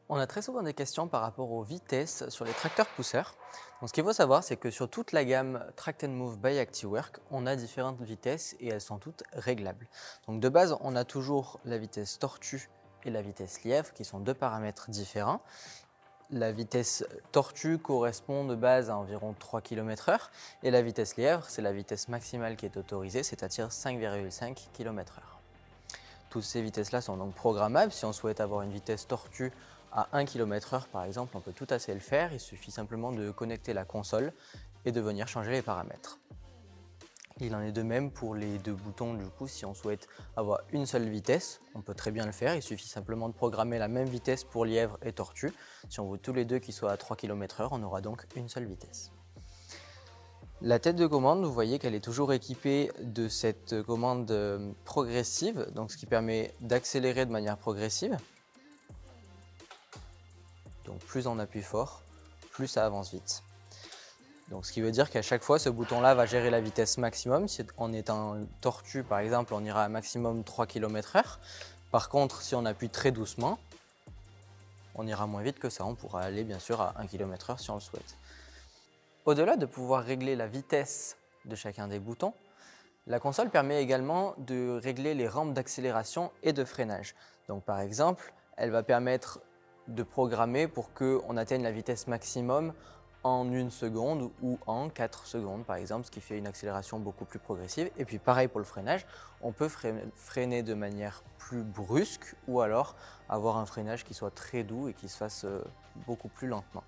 On a très souvent des questions par rapport aux vitesses sur les tracteurs pousseurs. Donc, ce qu'il faut savoir, c'est que sur toute la gamme Tract Move by ActiWork, on a différentes vitesses et elles sont toutes réglables. Donc, de base, on a toujours la vitesse tortue et la vitesse lièvre qui sont deux paramètres différents. La vitesse tortue correspond de base à environ 3 km/h et la vitesse lièvre, c'est la vitesse maximale qui est autorisée, c'est-à-dire 5,5 km/h. Toutes ces vitesses-là sont donc programmables. Si on souhaite avoir une vitesse tortue à 1 km/h par exemple, on peut tout à fait le faire. Il suffit simplement de connecter la console et de venir changer les paramètres. Il en est de même pour les deux boutons. Du coup, si on souhaite avoir une seule vitesse, on peut très bien le faire. Il suffit simplement de programmer la même vitesse pour lièvre et tortue. Si on veut tous les deux qu'ils soient à 3 km/h, on aura donc une seule vitesse. La tête de commande, vous voyez qu'elle est toujours équipée de cette commande progressive, donc ce qui permet d'accélérer de manière progressive. Donc plus on appuie fort, plus ça avance vite. Donc ce qui veut dire qu'à chaque fois, ce bouton-là va gérer la vitesse maximum. Si on est en tortue, par exemple, on ira à maximum 3 km/h. Par contre, si on appuie très doucement, on ira moins vite que ça. On pourra aller bien sûr à 1 km/h si on le souhaite. Au-delà de pouvoir régler la vitesse de chacun des boutons, la console permet également de régler les rampes d'accélération et de freinage. Donc par exemple, elle va permettre de programmer pour qu'on atteigne la vitesse maximum en 1 seconde ou en 4 secondes par exemple, ce qui fait une accélération beaucoup plus progressive. Et puis pareil pour le freinage, on peut freiner de manière plus brusque ou alors avoir un freinage qui soit très doux et qui se fasse beaucoup plus lentement.